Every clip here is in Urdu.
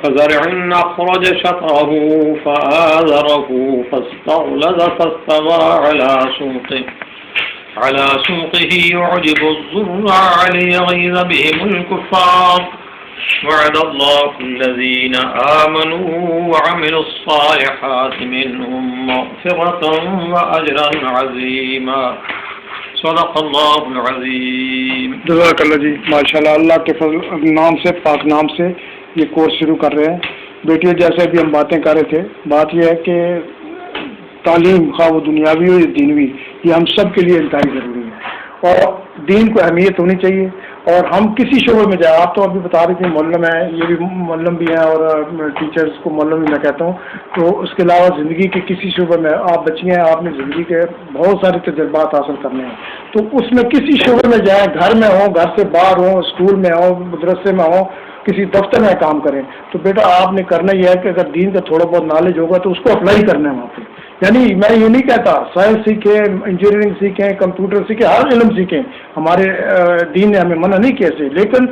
كزرع أخرج شطأه فآزره فاستغلظ فاستوى على سوقه يعجب الزراع ليغيظ بهم الكفار وعد الله الذين آمنوا وعملوا الصالحات منهم مغفرة وأجرا عظيما صدق اللہ العظیم. جزاک اللہ جی، ماشاءاللہ. اللہ کے فضل نام سے، پاک نام سے یہ کورس شروع کر رہے ہیں. بیٹیوں جیسے بھی ہم باتیں کر رہے تھے، بات یہ ہے کہ تعلیم خواہ وہ دنیاوی ہو یا دینوی، یہ ہم سب کے لیے انتہائی ضروری ہے اور دین کو اہمیت ہونی چاہیے. اور ہم کسی شعبے میں جائیں، آپ تو ابھی بتا رہی تھیں معلم ہیں، یہ بھی معلم بھی ہیں اور ٹیچرز کو معلم بھی میں کہتا ہوں. تو اس کے علاوہ زندگی کے کسی شعبے میں آپ بچی ہیں، آپ نے زندگی کے بہت سارے تجربات حاصل کرنے ہیں. تو اس میں کسی شعبے میں جائیں، گھر میں ہوں، گھر سے باہر ہوں، اسکول میں ہوں، مدرسے میں ہوں، کسی دفتر میں کام کریں، تو بیٹا آپ نے کرنا یہ ہے کہ اگر دین کا تھوڑا بہت نالج ہوگا تو اس کو اپلائی کرنا ہے وہاں پہ. یعنی میں یہ نہیں کہتا سائنس سیکھیں، انجینئرنگ سیکھیں، کمپیوٹر سیکھیں، ہر علم سیکھیں، ہمارے دین نے ہمیں منع نہیں کیا سے. لیکن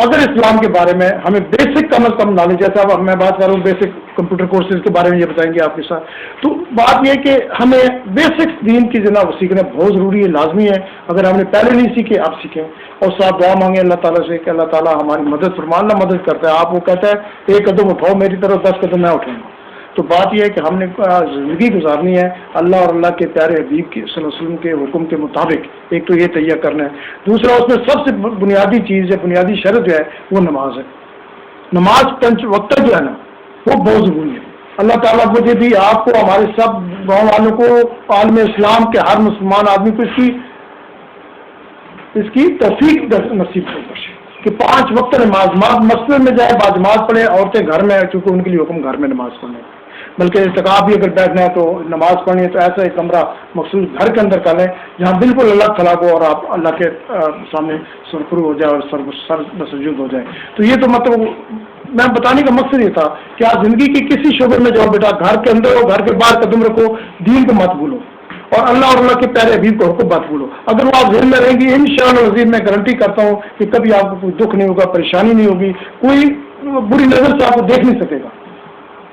اگر اسلام کے بارے میں ہمیں بیسک کم از کم نالج ہے، صاحب میں بات کر رہا ہوں بیسک کمپیوٹر کورسز کے بارے میں یہ بتائیں گے آپ کے ساتھ. تو بات یہ کہ ہمیں بیسک دین کی جناب سیکھنا بہت ضروری ہے، لازمی ہے. اگر ہم نے پہلے نہیں سیکھے، آپ سیکھیں. اور صاحب دعا مانگیں اللہ تعالیٰ سے کہ اللہ تعالیٰ ہماری مدد فرمان. اللہ مدد کرتا ہے، آپ وہ کہتا ہے 1 قدم اٹھاؤ میری طرف، 10 قدم میں اٹھاؤں گا. تو بات یہ ہے کہ ہم نے زندگی گزارنی ہے اللہ اور اللہ کے پیارے حبیب کی صلی اللہ علیہ وسلم کے حکم کے مطابق. ایک تو یہ تیار کرنا ہے. دوسرا اس میں سب سے بنیادی چیز ہے، بنیادی شرط جو ہے وہ نماز ہے. نماز 5 وقت جو ہے نا وہ بہت ضروری ہے. اللہ تعالیٰ مجھے بھی، آپ کو، ہمارے سب گاؤں والوں کو، عالم اسلام کے ہر مسلمان آدمی کو اس کی توفیق نصیب ہو کہ 5 وقت نماز مسجد میں جائے، بعد نماز پڑھے. عورتیں گھر میں، چونکہ ان کے لیے حکم گھر میں نماز پڑھنے، بلکہ اعتکاف بھی اگر بیٹھنا ہے تو نماز پڑھنی ہے تو ایسا ایک کمرہ مخصوص گھر کے اندر کر لیں جہاں بالکل اللہ تعالیٰ کو اور آپ اللہ کے سامنے سرخرو ہو جائے اور سر بسجود ہو جائے. تو یہ تو مطلب میں بتانے کا مقصد یہ تھا کہ آپ زندگی کے کسی شعبے میں جاؤ بیٹا، گھر کے اندر ہو، گھر کے باہر قدم رکھو، دین کو مت بھولو اور اللہ کے پیارے حبیب کو حکم مت بھولو. اگر وہ آپ ذہن میں رہیں گی انشاءاللہ العزیز میں گارنٹی کرتا ہوں کہ کبھی آپ کو کوئی دکھ نہیں ہوگا، پریشانی نہیں ہوگی، کوئی بری نظر سے آپ کو دیکھ نہیں سکے گا.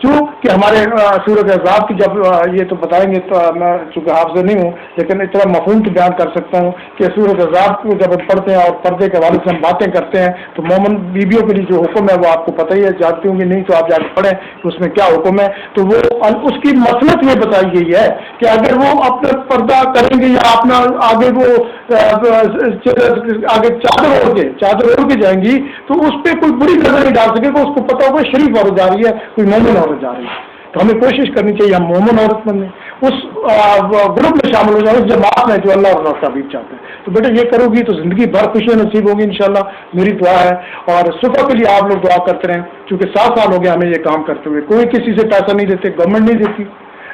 کیوں کہ ہمارے سورۃ احزاب کی جب یہ تو بتائیں گے تو میں چونکہ حافظ نہیں ہوں لیکن اتنا مفہوم کی بیان کر سکتا ہوں کہ سورۃ احزاب کو جب ہم پڑھتے ہیں اور پردے کے حوالے سے ہم باتیں کرتے ہیں تو مومن بیویوں کے لیے جو حکم ہے وہ آپ کو پتہ ہی ہے، جانتی ہوں گی نہیں تو آپ جا کے پڑھیں کہ اس میں کیا حکم ہے. تو وہ اس کی مصلحت یہ بتائی گئی ہے کہ اگر وہ اپنا پردہ کریں گے یا اپنا آگے وہ آگے چادر اوڑھ کے جائیں گی تو اس پہ کوئی بری نظر نہیں ڈال سکے گا. اس کو پتہ ہوگا شریف عورت جا رہی ہے، کوئی مومن عورت جا رہی ہے. تو ہمیں کوشش کرنی چاہیے ہم مومن عورت بنیں، اس گروپ میں شامل ہو جائیں، اس جماعت میں جو اللہ اور اللہ کا حبیب چاہتے ہیں. تو بیٹا یہ کرو گی تو زندگی بھر خوشیاں نصیب ہوگی انشاءاللہ، میری دعا ہے. اور صبح کے لیے آپ لوگ دعا کرتے رہیں چونکہ 7 سال ہو گیا ہمیں یہ کام کرتے ہوئے. کوئی کسی سے پیسہ نہیں دیتے، گورنمنٹ نہیں دیتی،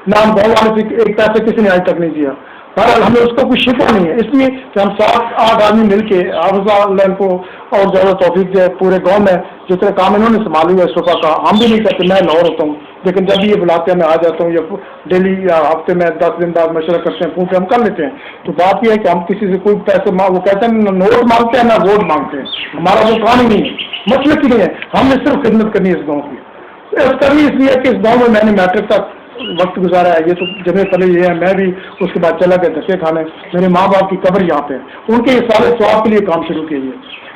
نہ ہم گاؤں والے سے ایک پیسہ کسی نے آج تک نہیں دیا. بہرحال ہمیں اس کا کوئی شکوہ نہیں ہے، اس لیے کہ ہم 7-8 آدمی مل کے حافظہ اللہ ان کو اور زیادہ توفیق دے پورے گاؤں میں جس طرح کام انہوں نے سنبھالی ہے صبح کا. ہم بھی نہیں کہتے میں لاہور ہوتا ہوں لیکن جب یہ بلاتے ہیں میں آ جاتا ہوں، یا ڈیلی یا ہفتے میں 10 دن بعد مشورہ کرتے ہیں، پونچھ ہم کر لیتے ہیں. تو بات یہ ہے کہ ہم کسی سے کوئی پیسے وہ کہتے ہیں نہ نوٹ مانگتے ہیں نہ ووٹ مانگتے ہیں، ہمارا وہ کام ہی نہیں ہے، مسئلہ کی نہیں ہے. ہم نے صرف خدمت کرنی ہے اس گاؤں کی. کرنی اس لیے کہ اس گاؤں میں نے میٹرک تک وقت گزارا ہے. یہ تو جمع پلے یہ ہے، میں بھی اس کے بعد چلا گیا دھکے کھانے. میرے ماں باپ کی قبر یہاں پہ ہے، ان کے یہ سارے ثواب کے لیے کام شروع کیے.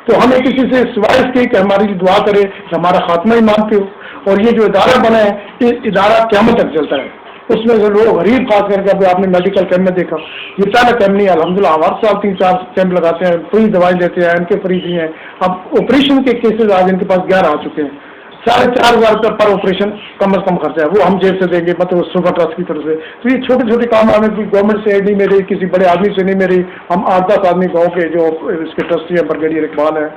تو ہمیں کسی سے سوائے اس کے کہ ہماری دعا کرے کہ ہمارا خاتمہ ہی مانگتے ہو. اور یہ جو ادارہ بنا ہے یہ ادارہ قیامت تک چلتا ہے. اس میں جو لوگ غریب خاص کر کے ابھی آپ نے میڈیکل کیمپ میں دیکھا، یہ پہلا کیمپ نہیں ہے الحمدللہ. ہر سال 3-4 کیمپ لگاتے ہیں، فری دوائی دیتے ہیں، ان کے فری بھی ہیں. اب آپریشن کے کیسز آج ان کے پاس 11 آ چکے ہیں. 4,500 روپے پر آپریشن کم از کم خرچہ ہے، وہ ہم جیب سے دیں گے، مطلب صوبہ ٹرسٹ کی طرف سے. تو یہ چھوٹے چھوٹے کام ہمیں گورنمنٹ سے ایڈ نہیں مل رہی، کسی بڑے آدمی سے نہیں مل رہی. ہم 8-10 آدمی گاؤں کے جو اس کے ٹرسٹی ہیں، برگیڈیئر اقبال ہے،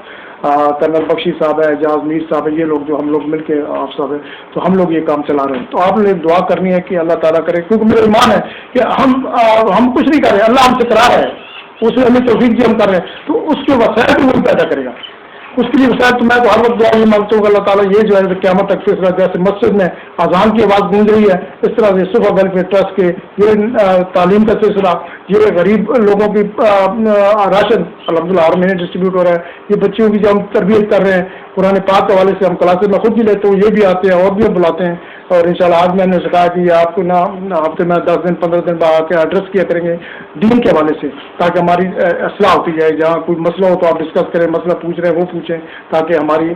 کرنل بخشی صاحب ہے، جہاز میر صاحب ہے، یہ لوگ جو ہم لوگ مل کے آپ صاحب ہے، تو ہم لوگ یہ کام چلا رہے ہیں. تو آپ نے دعا کرنی ہے کہ اللہ تعالیٰ کرے، کیونکہ میرا ایمان ہے کہ ہم کچھ نہیں کر رہے، اللہ ہم سے کرا رہا ہے، اس میں ہمیں توفیق بھی ہم کر رہے ہیں. تو اس کے وسائل وہ پیدا کرے گا، اس کے لیے وسائل. تو میں تو ہر وقت دعا یہ مانگتا ہوں کہ اللہ تعالیٰ یہ جو ہے قیامت تک سلسلہ جیسے مسجد میں اذان کی آواز گونج رہی ہے، اس طرح سے صبح ویلفیئر ٹرسٹ کے یہ تعلیم کا سلسلہ، یہ غریب لوگوں کی راشن الحمدللہ ہر مہینے ڈسٹریبیوٹ ہو رہا ہے، یہ بچیوں کی جو ہم تربیت کر رہے ہیں قرآن پاک کے حوالے سے ہم کلاسز میں خود بھی لیتے ہیں، یہ بھی آتے ہیں اور بھی بلاتے ہیں، اور انشاءاللہ آج میں نے کہا کہ یہ آپ کو نہ ہفتے میں 10 دن 15 دن بعد آ کے ایڈریس کیا کریں گے دین کے حوالے سے، تاکہ ہماری اصلاح ہوتی جائے، جہاں کوئی مسئلہ ہو تو آپ ڈسکس کریں، مسئلہ پوچھ رہے ہیں وہ پوچھیں، تاکہ ہماری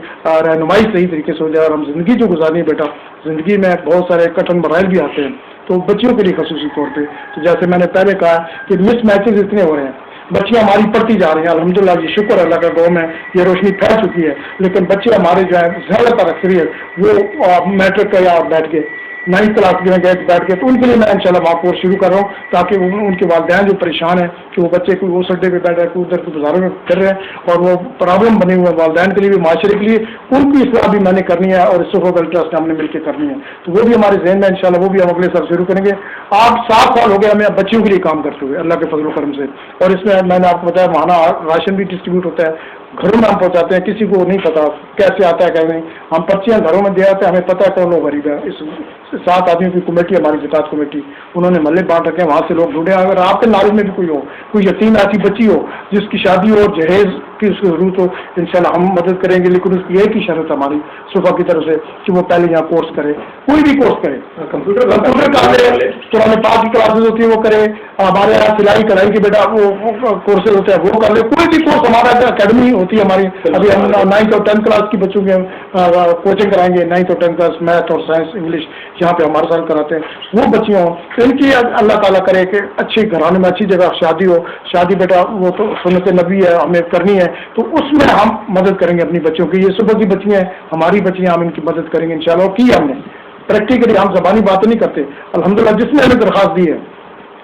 رہنمائی صحیح طریقے سے ہو جائے اور ہم زندگی جو گزارنی ہے بیٹا، زندگی میں بہت سارے کٹھن مراحل بھی آتے ہیں، تو بچیوں کے لیے خصوصی طور پہ تو جیسے میں نے پہلے کہا کہ مس میچز اتنے ہو رہے ہیں، بچیاں ہماری پڑھتی جا رہی ہیں الحمدللہ، یہ شکر اللہ کا گاؤں میں یہ روشنی پھیل چکی ہے، لیکن بچے ہمارے جو ہے زیادہ تر اکثریت وہ میٹرک کا یا بیٹھ کے 9th کلاس میں گئے بیٹھ کے، تو ان کے لیے میں انشاءاللہ وہاں کورس شروع کر رہا ہوں، تاکہ ان کے والدین جو پریشان ہیں کہ وہ بچے کوئی اس اڈے پہ بیٹھ رہے ہیں، کوئی ادھر بازاروں میں پھر رہے ہیں اور وہ پرابلم بنے ہوئے ہیں والدین کے لیے بھی معاشرے کے لیے، ان کی اصلاح بھی میں نے کرنی ہے اور اس سے ٹرسٹ ہم نے مل کے کرنی ہے، تو وہ بھی ہمارے ذہن میں انشاءاللہ وہ بھی ہم اگلے سال شروع کریں گے۔ آپ 7 سال ہو گئے ہمیں بچیوں کے لیے کام کرتے ہوئے اللہ کے فضل و کرم سے، اور اس میں نے آپ کو بتایا وہاں راشن بھی ڈسٹریبیوٹ ہوتا ہے، گھروں میں ہم پہنچاتے ہیں، کسی کو نہیں پتا کیسے آتا ہے کیسے نہیں، ہم پرچیاں گھروں میں دے آتے ہیں، ہمیں پتہ ہے کون لوگ غریب ہے، اس 7 آدمیوں کی کمیٹی ہماری زکات کمیٹی، انہوں نے محلے بانٹ رکھے ہیں، وہاں سے لوگ ڈھونڈے، اگر آپ کے نالج میں بھی کوئی ہو، کوئی یتیم ایسی بچی ہو جس کی شادی ہو اور جہیز کی اس کو ضرورت ہو، انشاءاللہ ہم مدد کریں گے، لیکن اس کی ایک ہی شرط ہماری صبح کی طرف سے کہ وہ پہلے یہاں کورس کرے، کوئی بھی کورس کرے، کمپیوٹر کا کرے، قرآن پاک کی کلاسز ہوتی ہے وہ کرے، ہمارے یہاں سلائی کڑھائی کے بیٹا وہ کورسز ہوتے ہیں وہ کر لے، کوئی بھی کورس ہمارا اکیڈمی ہوتی ہے ہماری، ابھی ہم 9th اور 10th کلاس کی بچوں کی کوچنگ کرائیں گے، 9th اور 10th کلاس میتھ اور سائنس انگلش یہاں پہ ہمارے ساتھ کراتے ہیں، وہ بچیاں ہوں تو ان کی اللہ تعالیٰ کرے کہ اچھی گھرانے میں اچھی جگہ شادی ہو، شادی بیٹا وہ تو سنت نبی ہے ہمیں کرنی ہے، تو اس میں ہم مدد کریں گے اپنی بچوں کی، یہ صبح کی بچیاں ہیں ہماری بچیاں، ہم ان کی مدد کریں گے انشاءاللہ، اور کی ہم نے پریکٹیکلی، ہم زبانی باتیں نہیں کرتے الحمدللہ، جس نے ہمیں درخواست دی ہے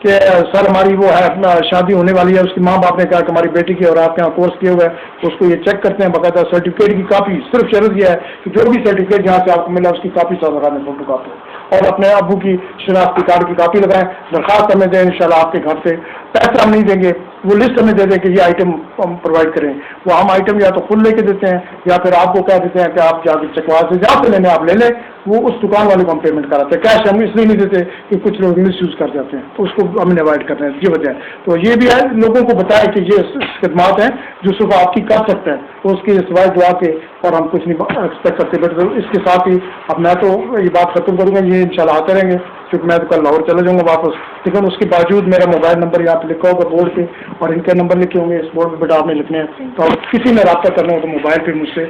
کہ سر ہماری وہ ہے اپنا شادی ہونے والی ہے، اس کی ماں باپ نے کہا کہ ہماری بیٹی کی اور آپ کے یہاں کورس کیے ہوئے ہے، اس کو یہ چیک کرتے ہیں باقاعدہ سرٹیفکیٹ کی کاپی، صرف شرط یہ ہے کہ جو بھی سرٹیفکیٹ جہاں سے آپ کو ملا اس کی کاپی ساتھ لگا دیں، فوٹو کاپی، اور اپنے ابو کی شناختی کارڈ کی کاپی لگائیں، درخواست ہمیں دیں انشاءاللہ آپ کے گھر سے، پیسہ ہم نہیں دیں گے، وہ لسٹ ہمیں دے دیں کہ یہ آئٹم ہم پرووائڈ کریں، وہ ہم آئٹم یا تو خود لے کے دیتے ہیں یا پھر آپ کو کہہ دیتے ہیں کہ آپ جا کے چکوا سے جہاں سے لینے آپ لے لیں، وہ اس دکان والے کو ہم پیمنٹ کراتے ہیں، کیش ہم اس لیے نہیں دیتے کہ کچھ لوگ مس یوز کر جاتے ہیں، تو اس کو ہم نے اوائڈ کرنا ہے، یہ وجہ ہے، تو یہ بھی ہے لوگوں کو بتایا کہ یہ خدمات ہیں جو صبح آپ کی کر سکتے ہیں، تو اس کی سوائے دعا کے اور ہم کچھ نہیں ایکسپیکٹ کرتے، بٹ اس کے ساتھ ہی اب میں تو یہ بات ختم کروں گا، یہ انشاءاللہ آتے رہیں گے کیونکہ میں تو کل لاہور چلا جاؤں گا واپس، لیکن اس کے باوجود میرا موبائل نمبر یہاں پہ لکھا ہوگا بورڈ پہ اور ان کے نمبر لکھے ہوں گے اس بورڈ پہ، بیٹا آپ نے لکھنے ہیں، تو کسی نے رابطہ کرنا ہو تو موبائل پہ مجھ سے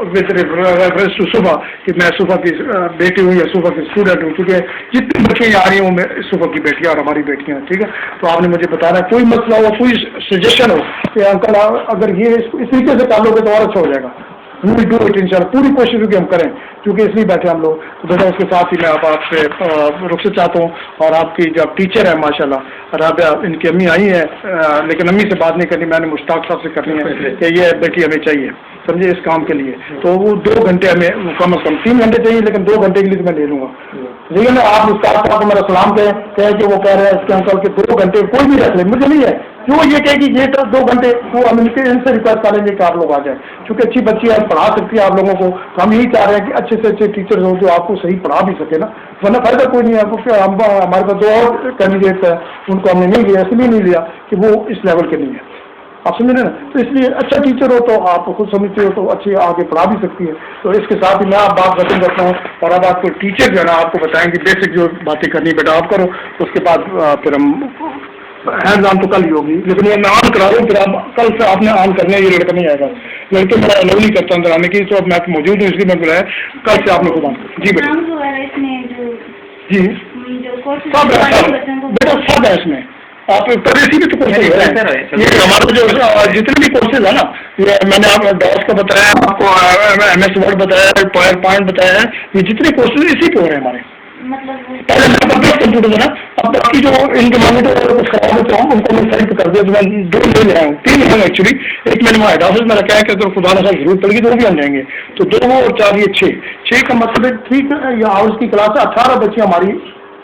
ریفرنس ٹو صبح کہ میں صبح کی بیٹی ہوں یا صبح کی اسٹوڈنٹ ہوں، کیونکہ جتنی بچیاں آ رہی ہوں میں صبح کی بیٹیاں اور ہماری بیٹیاں ہیں، ٹھیک ہے، تو آپ نے مجھے بتانا ہے کوئی مسئلہ ہو، کوئی سجیشن ہو کہ انکل اگر یہ اس طریقے سے کر لو گے تو اور اچھا ہو جائے گا، وی ڈو اٹ انشاءاللہ، پوری کوشش ہوگی ہم کریں، کیونکہ اس لیے بیٹھے ہم لوگ، تو بیٹا اس کے ساتھ ہی میں آپ سے رخصت چاہتا ہوں، اور آپ کی جو ٹیچر ہے ماشاءاللہ رابعہ، ان کی امی آئی ہیں، لیکن امی سے بات نہیں کرنی، میں نے مشتاق صاحب سے کرنی ہے کہ یہ بیٹی ہمیں چاہیے سمجھے اس کام کے لیے، تو وہ 2 گھنٹے ہمیں کم از کم 3 گھنٹے چاہیے، لیکن 2 گھنٹے کے لیے تو میں لے لوں گا، لیکن آپ مشتاق صاحب کو میرا سلام کہیں کہ وہ کہہ رہے ہیں اس کے انکل کے 2 گھنٹے کوئی بھی رکھ لے، مجھے نہیں ہے جو یہ کہے کہ یہ 2 گھنٹے وہ ہم ان سے ریکویسٹ کریں گے کہ آپ لوگ آ جائیں، کیونکہ اچھی بچی ہے پڑھا سکتی ہے آپ لوگوں کو، تو ہم یہی چاہ رہے ہیں کہ اچھے سے اچھے ٹیچرز ہوں جو آپ کو صحیح پڑھا بھی سکے نا، ورنہ فائدہ کوئی نہیں ہے، کیونکہ ہمارے پاس 2 اور کینڈیڈیٹس ہیں، ان کو ہم نے نہیں لیا، اس لیے نہیں لیا کہ وہ اس لیول کے نہیں ہے، آپ سمجھ رہے نا، تو اس لیے اچھا ٹیچر ہو تو آپ خود سمجھتے ہو تو اچھی آگے پڑھا بھی سکتی ہے، تو اس کے ساتھ ہی میں آپ بات ختم کرتا ہوں، اور اب آپ کو ٹیچر جو ہے نا آپ کو بتائیں گے بیسک جو باتیں کرنی بیٹا آپ کرو، اس کے بعد پھر ہم ہینڈ آن تو کل ہی ہوگی، لیکن یہ میں آن کرا رہا ہوں، پھر آپ کل سے آپ نے آن کرنا ہے، یہ لڑکا نہیں آئے گا، لڑکے میرا الاؤ نہیں کرتا اندر آنے کی، تو اب میں موجود ہوں اس لیے میں بلایا، کل سے آپ نے خود آن کر جی بیٹا جی سب بیٹا سب ہے اس میں، آپ کرے اسی بھی تو کورسز ہے، یہ ہمارا جو جتنے بھی کورسز ہے نا، یہ میں نے آپ ڈاس کا بتایا، آپ کو ایم ایس ورڈ بتایا، پاور پوائنٹ بتایا ہے، یہ جتنے کورسز اسی پہ ہو رہے ہیں ہمارے، پہلے میں پبلک کمپیوٹر ہے نا، اب باقی جو ان کے مانیٹر کچھ خراب ہوتے ہیں ان کو میں سیٹ کر دیا، تو میں 2 لے لے رہا ہوں، 3 ہیں ایکچولی، ایک میں نے وہاں ہیڈ آفس میں رکھا ہے کہ اگر خدا نہ ضرورت پڑے گی تو وہ بھی آ جائیں گے، تو 2 اور 4 یہ 6 کا مطلب ہے ٹھیک ہے، یہ آورس کی کلاس ہے، 18 بچے ہماری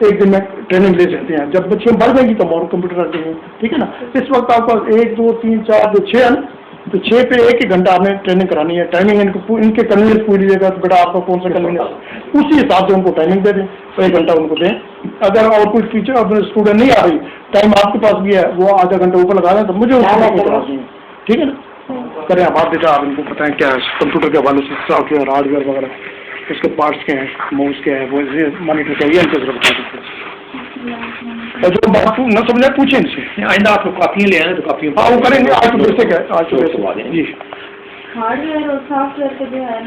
ایک دن میں ٹریننگ لے سکتے ہیں، جب بچے بڑھ جائیں گی تو اور کمپیوٹر رکھتے ہیں، ٹھیک ہے نا، اس وقت آپ کو 1 2 3 4 جو 6 ہیں، تو 6 پہ 1 گھنٹہ آپ نے ٹریننگ کرانی ہے، ٹائمنگ ان کے کنوینئنس پوری لیے گا، تو بیٹا آپ کو کون سا کنوینئنس اسی حساب سے ان کو ٹائمنگ دے دیں، تو 1 گھنٹہ ان کو دیں، اگر اور کوئی ٹیچر اپنے اسٹوڈنٹ نہیں آ رہی، ٹائم آپ کے پاس بھی ہے، وہ آدھا گھنٹہ اوپر لگا دیں تو مجھے اس کو ٹھیک ہے نا، کریں آپ بیٹا آپ ان کو بتائیں کیا ہے کمپیوٹر کے حوالے سے سافٹ ویئر ہارڈ ویئر وغیرہ اس کے پارٹس کیا ہیں ماؤس کیا ہے وہ مانیٹر کیا ہے ان کو ذرا بتا دیتے ہیں جو بات نہ سمجھے پوچھیں ان سے آئندہ آپ کو کاپیاں لے آئیں تو کاپیاں ہاں وہ کریں گے آج تو بیسک ہے آج تو بیسک ہارڈ ویئر اور سافٹ ویئر کا جو ہے نا